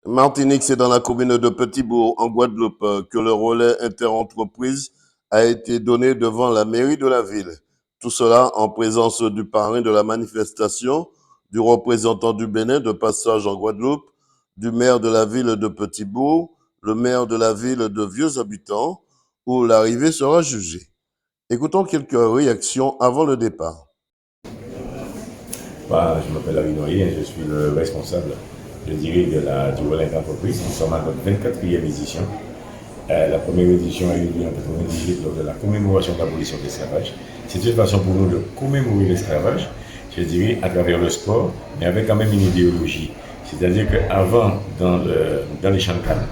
Martinique, c'est dans la commune de Petit-Bourg, en Guadeloupe, que le relais interentreprise a été donné devant la mairie de la ville. Tout cela en présence du parrain de la manifestation, du représentant du Bénin de passage en Guadeloupe, du maire de la ville de Petit-Bourg, le maire de la ville de Vieux Habitants, où l'arrivée sera jugée. Écoutons quelques réactions avant le départ. Je m'appelle Harry Noyer, je suis le responsable, je dirais, du relais d'entreprise. Nous sommes à notre 24e édition. La première édition a eu lieu en 1998 lors de la commémoration de l'abolition de l'esclavage. C'est une façon pour nous de commémorer l'esclavage, je dirais, à travers le sport, mais avec quand même une idéologie. C'est-à-dire qu'avant, dans les champs de canne,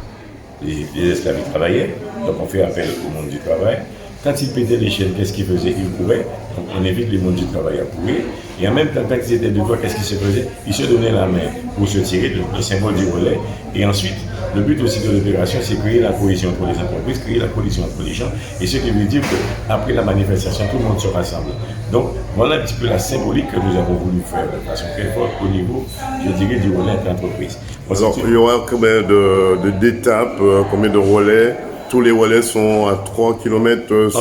les esclaves travaillaient, donc on fait appel au monde du travail. Quand ils pétaient les chaînes, qu'est-ce qu'ils faisaient? Ils couraient, donc on évite le monde du travail à courir. Et en même temps, quand ils étaient debout, qu'est-ce qu'ils se faisaient? Ils se donnaient la main pour se tirer, le symbole du relais. Et ensuite, le but aussi de l'opération, c'est créer la cohésion entre les entreprises, créer la cohésion entre les gens. Et ce qui veut dire qu'après la manifestation, tout le monde se rassemble. Donc, voilà un petit peu la symbolique que nous avons voulu faire de façon très forte au niveau, je dirais, du relais d'entreprise. Alors, il y aura combien d'étapes, combien de relais? Tous les relais sont à 3 km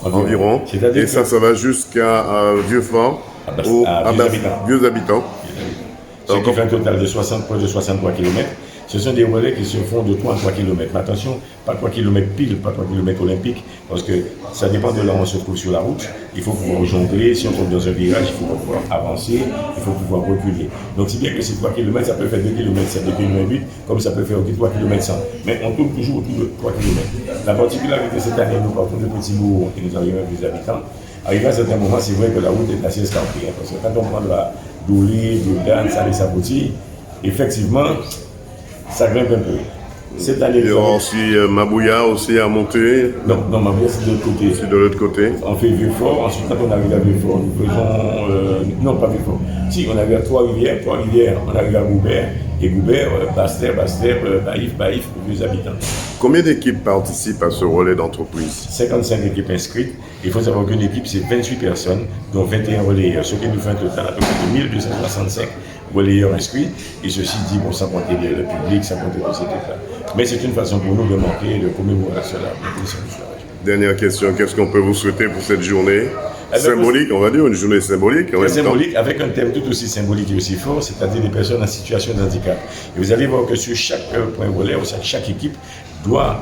environ. Et ça va jusqu'à Vieux-Fort ou à Vieux Habitants. Ce qui fait un total de près de 63 km. Ce sont des relais qui se font de 3 à 3 km. Mais attention, pas 3 km pile, pas 3 km olympiques, parce que ça dépend de là où on se trouve sur la route. Il faut pouvoir jongler. Si on tombe dans un virage, il faut pouvoir avancer, il faut pouvoir reculer. Donc, c'est bien que ces 3 km, ça peut faire 2 km 7, 2 km 8, comme ça peut faire aussi 3 km 100. Mais on tourne toujours autour de 3 km. La particularité cette année, nous partons de Petit-Bourg et nous arrivons à des habitants. Arrivé à un certain moment, c'est vrai que la route est assez escarpée. Parce que quand on prend de la Douli, Doudan, Salé-Sabouti, effectivement, ça grimpe un peu. Cette année, il y aura aussi Mabouya aussi à monter. Non, Mabouya c'est de l'autre côté. C'est de l'autre côté. On fait Vieux-Fort, ensuite quand on arrive à Vieux-Fort, nous faisons... non, pas Vieux-Fort. Si, on arrive à Trois-Rivières, on arrive à Goubert, et Goubert, Bastère, Baïf, Vieux Habitants. Combien d'équipes participent à ce relais d'entreprise? 55 équipes inscrites. Il faut savoir qu'une équipe, c'est 28 personnes, dont 21 relayeurs, ce qui nous fait un total à peu près de 1265 relayeurs inscrits. Et ceci dit, bon, sans compter le public, sans compter tout cet état. Mais c'est une façon pour nous de marquer, de commémorer cela. Dernière question, qu'est-ce qu'on peut vous souhaiter pour cette journée symbolique, on va dire, une journée symbolique. Symbolique, avec un thème tout aussi symbolique et aussi fort, c'est-à-dire des personnes en situation de handicap. Et vous allez voir que sur chaque point relais, chaque équipe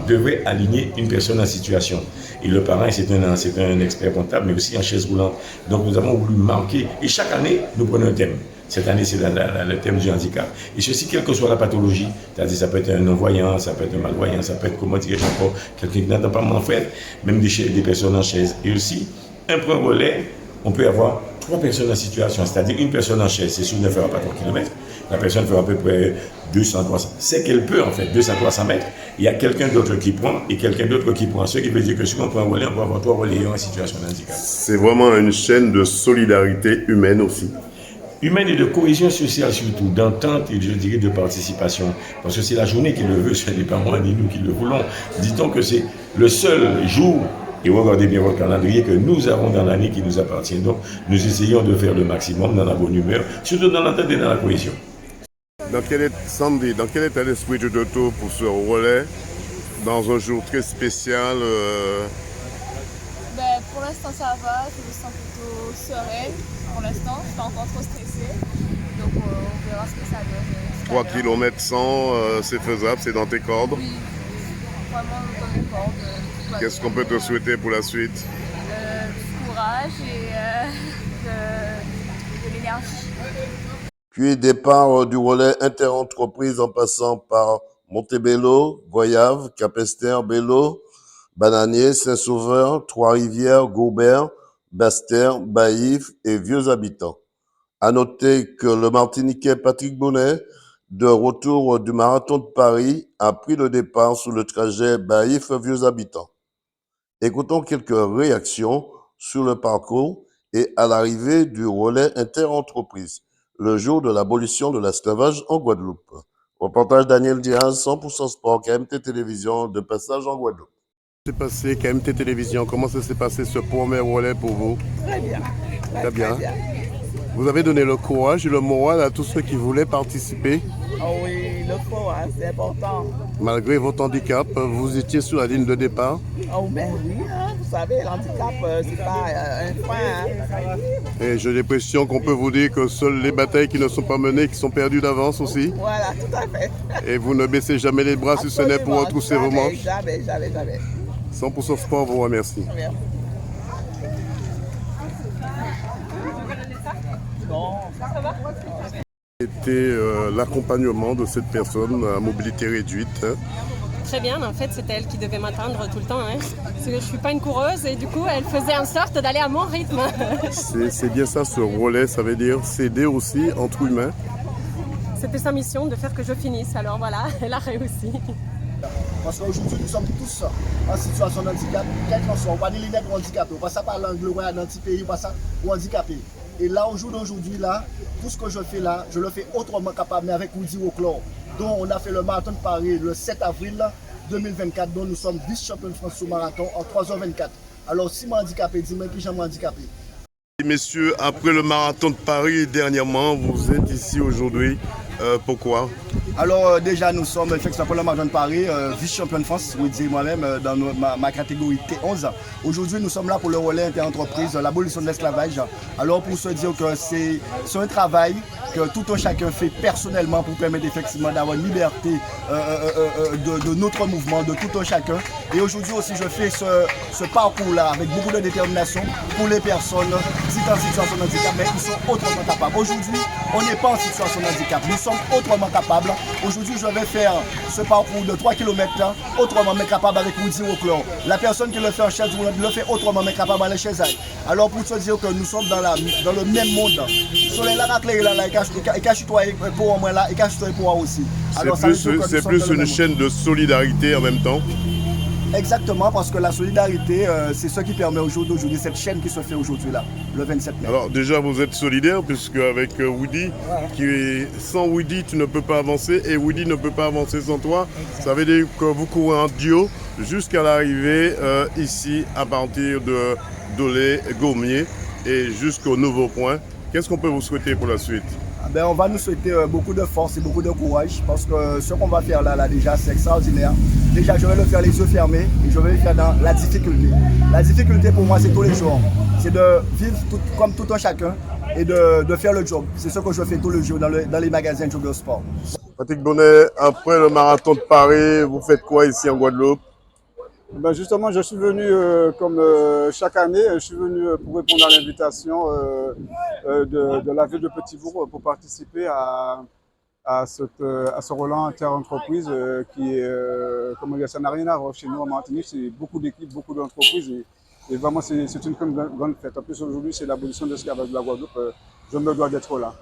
devrait aligner une personne en situation. Et le parrain, c'est un expert comptable, mais aussi en chaise roulante. Donc nous avons voulu marquer, et chaque année, nous prenons un thème. Cette année, c'est le thème du handicap. Et ceci, quelle que soit la pathologie, c'est-à-dire ça peut être un non-voyant, ça peut être un malvoyant, ça peut être, comment dire encore, quelqu'un qui n'entend pas mon frère, même des personnes en chaise. Et aussi, un point relais, on peut avoir 3 personnes en situation, c'est-à-dire une personne en chaise, c'est sûr, ne fera pas 3 km. La personne fera à peu près 200, 300. C'est qu'elle peut, en fait, 200, 300 mètres. Il y a quelqu'un d'autre qui prend et quelqu'un d'autre qui prend. Ce qui veut dire que sur un point relais, on peut avoir 3 relayeurs en situation de handicap. C'est vraiment une chaîne de solidarité humaine aussi. Humaine et de cohésion sociale surtout, d'entente et je dirais de participation. Parce que c'est la journée qui le veut, ce n'est pas moi ni nous qui le voulons. Dit-on que c'est le seul jour, et regardez bien votre calendrier, que nous avons dans l'année qui nous appartient. Donc nous essayons de faire le maximum dans la bonne humeur, surtout dans l'entente et dans la cohésion. Dans quel état d'esprit tu te trouves pour ce relais dans un jour très spécial Pour l'instant ça va, je me sens plutôt sereine pour l'instant, je suis pas encore trop stressée, donc on verra ce que ça donne. 3 km 100, c'est faisable, c'est dans tes cordes? Oui, vraiment dans mes cordes. Qu'est-ce qu'on peut te souhaiter pour la suite? Du courage et de l'énergie. Puis départ du relais interentreprise en passant par Montebello, Goyave, Capesterre, Bello, Bananier, Saint-Sauveur, Trois-Rivières, Goubert, Bastère, Baïf et Vieux Habitants. À noter que le Martiniquais Patrick Bonnet, de retour du Marathon de Paris, a pris le départ sur le trajet Baïf-Vieux Habitants. Écoutons quelques réactions sur le parcours et à l'arrivée du relais interentreprise, le jour de l'abolition de l'esclavage en Guadeloupe. Reportage Daniel Diaz, 100% Sport, KMT Télévision, de passage en Guadeloupe. C'est passé KMT Télévision, comment ça s'est passé ce premier relais pour vous? Très bien. Très bien. Vous avez donné le courage et le moral à tous ceux qui voulaient participer. Ah oui, il le faut, hein, c'est important. Malgré votre handicap, vous étiez sur la ligne de départ. Oh ben oui, hein, vous savez, l'handicap, c'est pas un frein. Hein. Et j'ai l'impression qu'on peut vous dire que seules les batailles qui ne sont pas menées, qui sont perdues d'avance aussi. Voilà, tout à fait. Et vous ne baissez jamais les bras si ce n'est pour retrousser vos manches. Jamais. 100% Sport vous remercie. Merci. Bon, ça va? C'était l'accompagnement de cette personne à mobilité réduite. Très bien, en fait c'était elle qui devait m'attendre tout le temps. Hein. Parce que je ne suis pas une coureuse et du coup elle faisait en sorte d'aller à mon rythme. C'est bien ça, ce relais, ça veut dire s'aider aussi entre humains. C'était sa mission de faire que je finisse, alors voilà, elle a réussi. Parce qu'aujourd'hui, nous sommes tous en situation de handicap, quel qu'on soit. On va dire les nègres handicapés, on passe par l'angle dans petit pays, on passe ou handicapés. Et là, au jour d'aujourd'hui, là, tout ce que je fais là, je le fais autrement capable, mais avec Woody Woclor, dont on a fait le marathon de Paris le 7 avril 2024, dont nous sommes vice-champions de France sous marathon en 3h24. Alors, si je suis handicapé, dis-moi qui j'aime handicapé. Messieurs, après le marathon de Paris dernièrement, vous êtes ici aujourd'hui. Pourquoi? Alors déjà nous sommes effectivement pour le marathon de Paris, vice-champion de France, oui, dis moi-même, dans ma catégorie T11. Aujourd'hui nous sommes là pour le relais interentreprise, l'abolition de l'esclavage. Alors pour se dire que c'est un travail que tout un chacun fait personnellement pour permettre effectivement d'avoir une liberté de notre mouvement, de tout un chacun. Et aujourd'hui aussi je fais ce parcours-là avec beaucoup de détermination pour les personnes dites en situation de handicap, mais qui sont autrement capables. Aujourd'hui, on n'est pas en situation de handicap, nous sommes autrement capables. Aujourd'hui, je vais faire ce parcours de 3 km autrement mais capable avec Woody Woclor. La personne qui le fait en chaise le fait autrement mais capable à chez elle. Alors pour se dire que nous sommes dans le même monde. Soleil là, raclé là, il cache toi pour moi là, il cache toi pour moi aussi. C'est plus une chaîne de solidarité en même temps. Exactement, parce que la solidarité, c'est ce qui permet aujourd'hui cette chaîne qui se fait aujourd'hui là, le 27 mai. Alors déjà vous êtes solidaire puisque avec Woody, sans Woody tu ne peux pas avancer et Woody ne peut pas avancer sans toi. Ça veut dire que vous courez en duo jusqu'à l'arrivée ici à partir de Dolé-Gommiers et jusqu'au nouveau point. Qu'est-ce qu'on peut vous souhaiter pour la suite? Ben, on va nous souhaiter beaucoup de force et beaucoup de courage parce que ce qu'on va faire là déjà c'est extraordinaire. Déjà je vais le faire les yeux fermés et je vais le faire dans la difficulté. La difficulté pour moi c'est tous les jours. C'est de vivre comme tout un chacun et de faire le job. C'est ce que je fais tous les jours dans les magasins Jogger Sport. Patrick Bonnet, après le marathon de Paris, vous faites quoi ici en Guadeloupe? Ben justement, je suis venu comme chaque année, je suis venu pour répondre à l'invitation de la ville de Petit-Bourg pour participer à ce relan interentreprise qui est, comment dire, ça n'a rien à voir chez nous en Martinique, c'est beaucoup d'équipes, beaucoup d'entreprises et vraiment c'est une grande fête. En plus aujourd'hui c'est l'abolition de l'esclavage de la Guadeloupe, je me dois d'être là.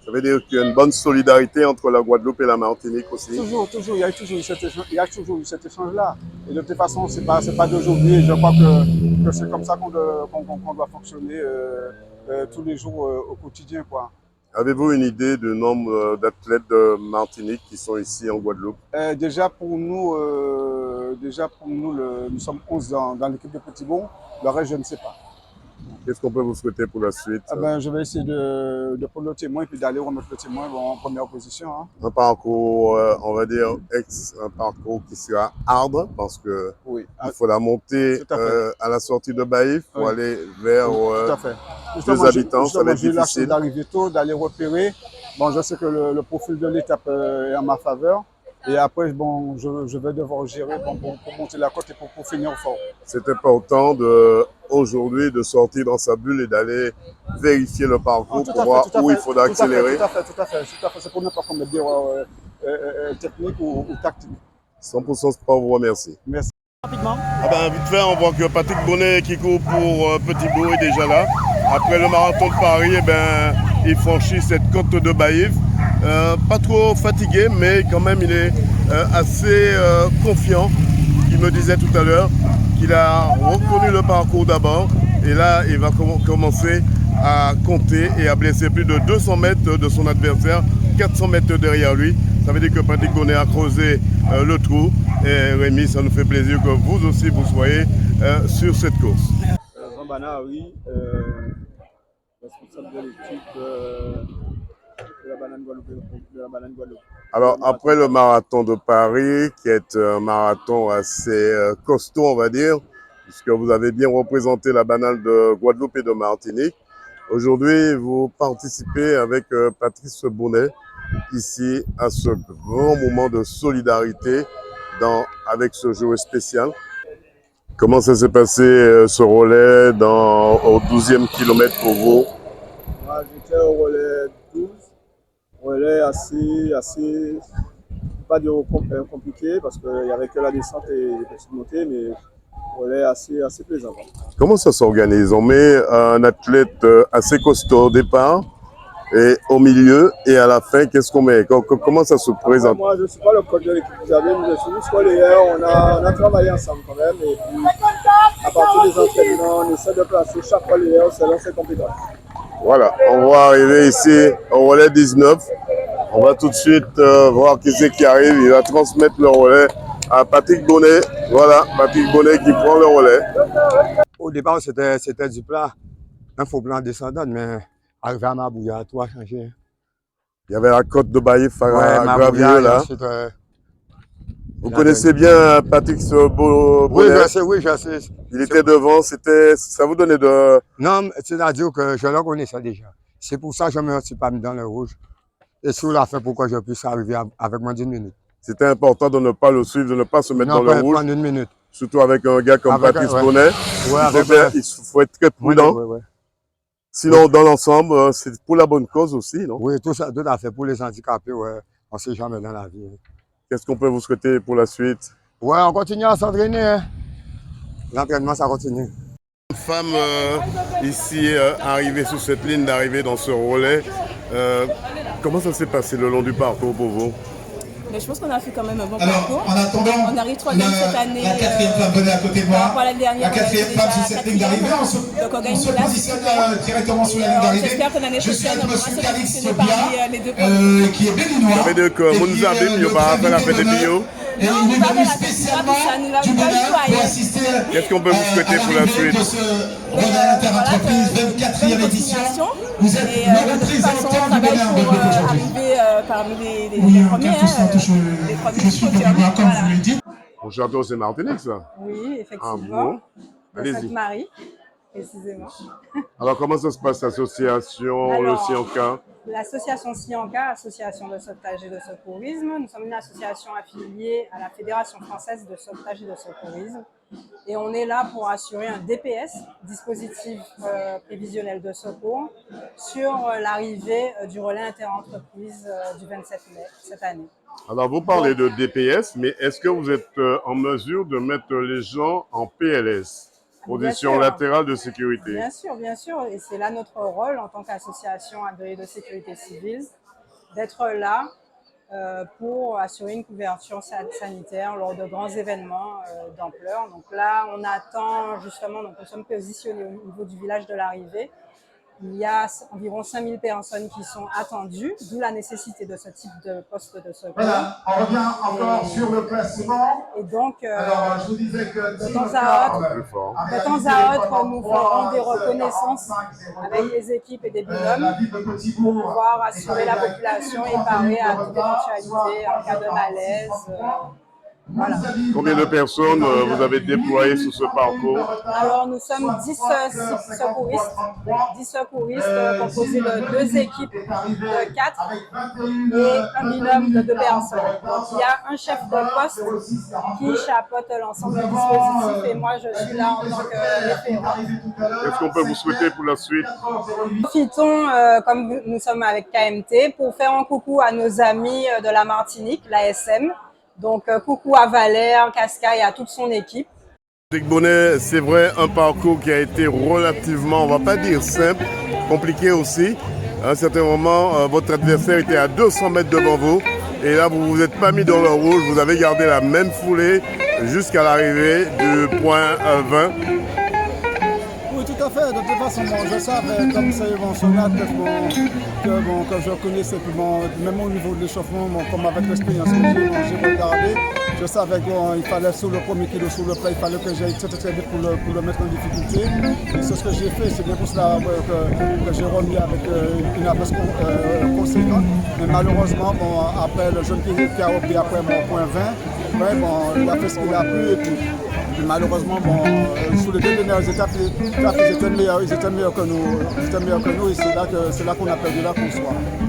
Ça veut dire qu'il y a une bonne solidarité entre la Guadeloupe et la Martinique aussi. Toujours, il y a toujours eu cet échange-là. Et de toute façon, c'est pas d'aujourd'hui. Je crois que c'est comme ça qu'on doit fonctionner tous les jours au quotidien, quoi. Avez-vous une idée du nombre d'athlètes de Martinique qui sont ici en Guadeloupe? Déjà pour nous, nous sommes 11 dans l'équipe de Petit-Bourg. Le reste, je ne sais pas. Qu'est-ce qu'on peut vous souhaiter pour la suite? Je vais essayer de prendre le témoin et puis d'aller remettre le témoin en première position. Hein. Un parcours, on va dire, un parcours qui sera hard parce que oui. Il faut la monter à la sortie de Baïf pour aller vers les habitants. Ça va être difficile. J'ai eu la d'arriver tôt, d'aller repérer. Bon, je sais que le profil de l'étape est en ma faveur. Et après, bon, je vais devoir gérer pour monter la côte et pour finir fort. C'est important aujourd'hui de sortir dans sa bulle et d'aller vérifier le parcours pour voir où il faudra accélérer. Tout à fait. C'est pour ne pas commettre d'erreurs techniques ou tactiques. 100% Sport vous remercie. Merci. Rapidement. Vite fait, on voit que Patrick Bonnet qui court pour Petit-Bourg est déjà là. Après le marathon de Paris, il franchit cette côte de Baïf. Pas trop fatigué, mais quand même il est assez confiant. Il me disait tout à l'heure qu'il a reconnu le parcours d'abord et là il va commencer à compter et à blesser plus de 200 mètres de son adversaire, 400 mètres derrière lui. Ça veut dire que Patrick Bonnet a creusé le trou et Rémi, ça nous fait plaisir que vous aussi vous soyez sur cette course. Jean Bana, oui, responsable de l'équipe Guadeloupe. Alors, après le marathon de Paris, qui est un marathon assez costaud, on va dire, puisque vous avez bien représenté la banane de Guadeloupe et de Martinique, aujourd'hui, vous participez avec Patrice Bonnet ici à ce grand moment de solidarité avec ce jeu spécial. Comment ça s'est passé ce relais au 12e kilomètre pour vous? Moi, j'étais au relais 12, relais assez pas dire compliqué parce qu'il n'y avait que la descente et les petites montées, mais relais assez plaisant. Comment ça s'organise? On met un athlète assez costaud au départ et au milieu et à la fin, qu'est-ce qu'on met? Comment ça se présente? Moi, je ne suis pas le coach de l'équipe, vous savez, mais je suis juste relayeur. On a travaillé ensemble quand même et puis à partir des entraînements, on essaie de placer chaque relayeur selon ses compétences. Voilà, on va arriver ici au relais 19. On va tout de suite voir qui c'est qui arrive. Il va transmettre le relais à Patrick Bonnet. Voilà, Patrick Bonnet qui prend le relais. Au départ, c'était du plat, un faux plan descendant, mais arrivé à Mabouya, tout a changé. Il y avait la côte de Baïf à Gravier là. Ensuite, vous connaissez bien Patrick Bonnet? Oui, je sais. Il était devant, ça vous donnait de... Non, c'est-à-dire que je le connaissais déjà. C'est pour ça que je ne me suis pas mis dans le rouge. Et sur la fin, pourquoi je puisse arriver avec moins d'une minute. C'était important de ne pas le suivre, de ne pas se mettre dans le rouge. Prendre une minute. Surtout avec un gars comme Patrice Bonnet. Il faut être très prudent. Sinon, dans l'ensemble, c'est pour la bonne cause aussi, non? Oui, tout à fait. Pour les handicapés, ouais, on ne sait jamais dans la vie. Qu'est-ce qu'on peut vous souhaiter pour la suite? Ouais, on continue à s'entraîner. Hein. L'entraînement, ça continue. Une femme ici arrivée sur cette ligne d'arrivée dans ce relais. Comment ça s'est passé le long du parcours pour vous? Mais je pense qu'on a fait quand même un bon Alors, parcours. en attendant, on arrive troisième cette année. La quatrième femme venait à côté de moi. La dernière, la quatrième femme sur cette ligne d'arrivée. On se positionne directement sur la ligne d'arrivée. J'espère que l'année prochaine, on pourra se positionner parmi les deux qui est béninois. Ça veut dire que Mounzabim, il n'y a pas fait la fête des bio. Et il est venu spécialement du Bénin pour assister. Qu'est-ce qu'on peut vous souhaiter pour la suite? De ce relais interentreprise 24e édition. Vous êtes le représentant du Bénin de aujourd'hui. Parmi les premiers, je suis béninois, comme vous le dites. Mon château, c'est Martinique, ça? Oui, effectivement. Ah bon? De Sainte-Marie, précisément. Alors, comment ça se passe, l'association, le Sianka? L'association Sianka, Association de sauvetage et de secourisme, nous sommes une association affiliée à la Fédération française de sauvetage et de secourisme. Et on est là pour assurer un DPS, dispositif prévisionnel de secours, sur l'arrivée du relais interentreprise du 27 mai cette année. Alors, vous parlez de DPS, mais est-ce que vous êtes en mesure de mettre les gens en PLS, position latérale de sécurité? Bien sûr, et c'est là notre rôle en tant qu'association agréée de sécurité civile, d'être là pour assurer une couverture sanitaire lors de grands événements d'ampleur. Donc là, on attend justement, donc nous sommes positionnés au niveau du village de l'arrivée. Il y a environ 5000 personnes qui sont attendues, d'où la nécessité de ce type de poste de secours. Voilà, on revient encore sur le classement. Et donc, alors, je vous disais que de temps à autre, nous ferons des reconnaissances avec les équipes et des binômes pour pouvoir assurer la population et parer à toute éventualité en cas de malaise. Voilà. Combien de personnes vous avez déployées sur ce parcours? Alors, nous sommes 10 secouristes composés de 2 équipes de 4 et un binôme de 2 personnes. Donc, il y a un chef de poste qui chapeaute l'ensemble du dispositif et moi, je suis là en tant que référent. Qu'est-ce qu'on peut vous souhaiter pour la suite? Profitons, comme nous sommes avec KMT, pour faire un coucou à nos amis de la Martinique, l'ASM. Donc, coucou à Valère, Cascaille et à toute son équipe. Patrick Bonnet, c'est vrai, un parcours qui a été relativement, on ne va pas dire simple, compliqué aussi. À un certain moment, votre adversaire était à 200 mètres devant vous. Et là, vous ne vous êtes pas mis dans le rouge. Vous avez gardé la même foulée jusqu'à l'arrivée du point 20. Oui, tout à fait. De toute façon, bon, je savais, comme c'est mon sonate, que je connaissais, puis bon, même au niveau de l'échauffement, bon, comme avec l'expérience que j'ai regardé, je savais qu'il fallait sur le premier kilo, sur le plat, il fallait que j'aille très vite pour le mettre en difficulté. Et c'est ce que j'ai fait, c'est bien pour cela que j'ai remis avec une avance conséquente. Mais malheureusement, bon, après le jeune qui a repris après mon point 20, ouais, bon, il a fait ce qu'il a pu. Et puis malheureusement, bon, sous les deux dernières étapes, ils étaient meilleurs que nous. Et c'est là qu'on a perdu la course.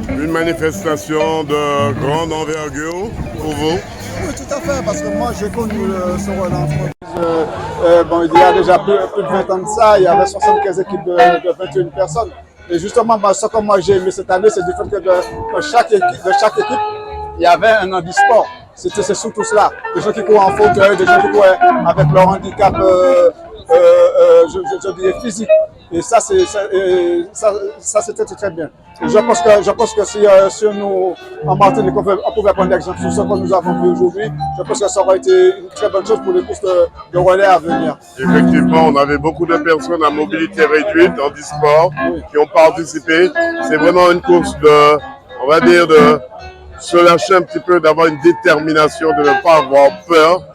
Une manifestation de grande envergure pour vous? Oui, tout à fait, parce que moi j'ai connu ce rôle d'entreprise. Bon, il y a déjà plus de 20 ans de ça, il y avait 75 équipes de 21 personnes. Et justement, ce que moi j'ai aimé cette année, c'est du fait que de chaque équipe, il y avait un handisport. C'est surtout cela. Des gens qui courent en fauteuil, des gens qui courent avec leur handicap, je dirais physique. Et ça, c'était très bien. Et je pense que si nous, en Martinique, on pouvait prendre l'exemple sur ce que nous avons vu aujourd'hui, je pense que ça aurait été une très bonne chose pour les courses de relais à venir. Effectivement, on avait beaucoup de personnes à mobilité réduite en e-sport qui ont participé. C'est vraiment une course on va dire, de se lâcher un petit peu, d'avoir une détermination, de ne pas avoir peur.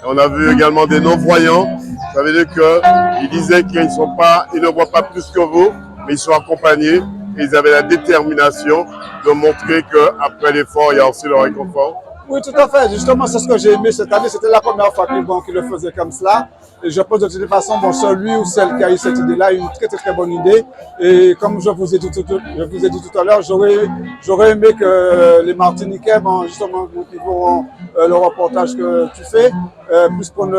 Et on a vu également des non-voyants. Ça veut dire qu'ils disaient qu'ils ne voient pas plus que vous, mais ils sont accompagnés. Et ils avaient la détermination de montrer qu'après l'effort, il y a aussi le réconfort. Oui, tout à fait. Justement, c'est ce que j'ai aimé cette année. C'était la première fois qu'ils le faisaient comme cela. Et je pense de toute façon, bon, celui ou celle qui a eu cette idée-là a une très bonne idée. Et comme je vous ai dit tout à l'heure, j'aurais aimé que les Martiniquais, bon, justement, qui verront le reportage que tu fais, puissent prendre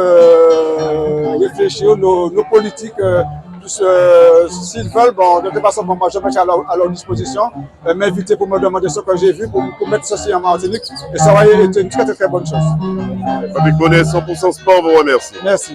réfléchir nos politiques. S'ils veulent, bon, de toute façon, moi je me mets à leur disposition, m'inviter pour me demander ce que j'ai vu, pour mettre ceci en Martinique, et ça aurait été une très bonne chose. Fabrice Bonnet, 100% Sport vous remercie. Merci.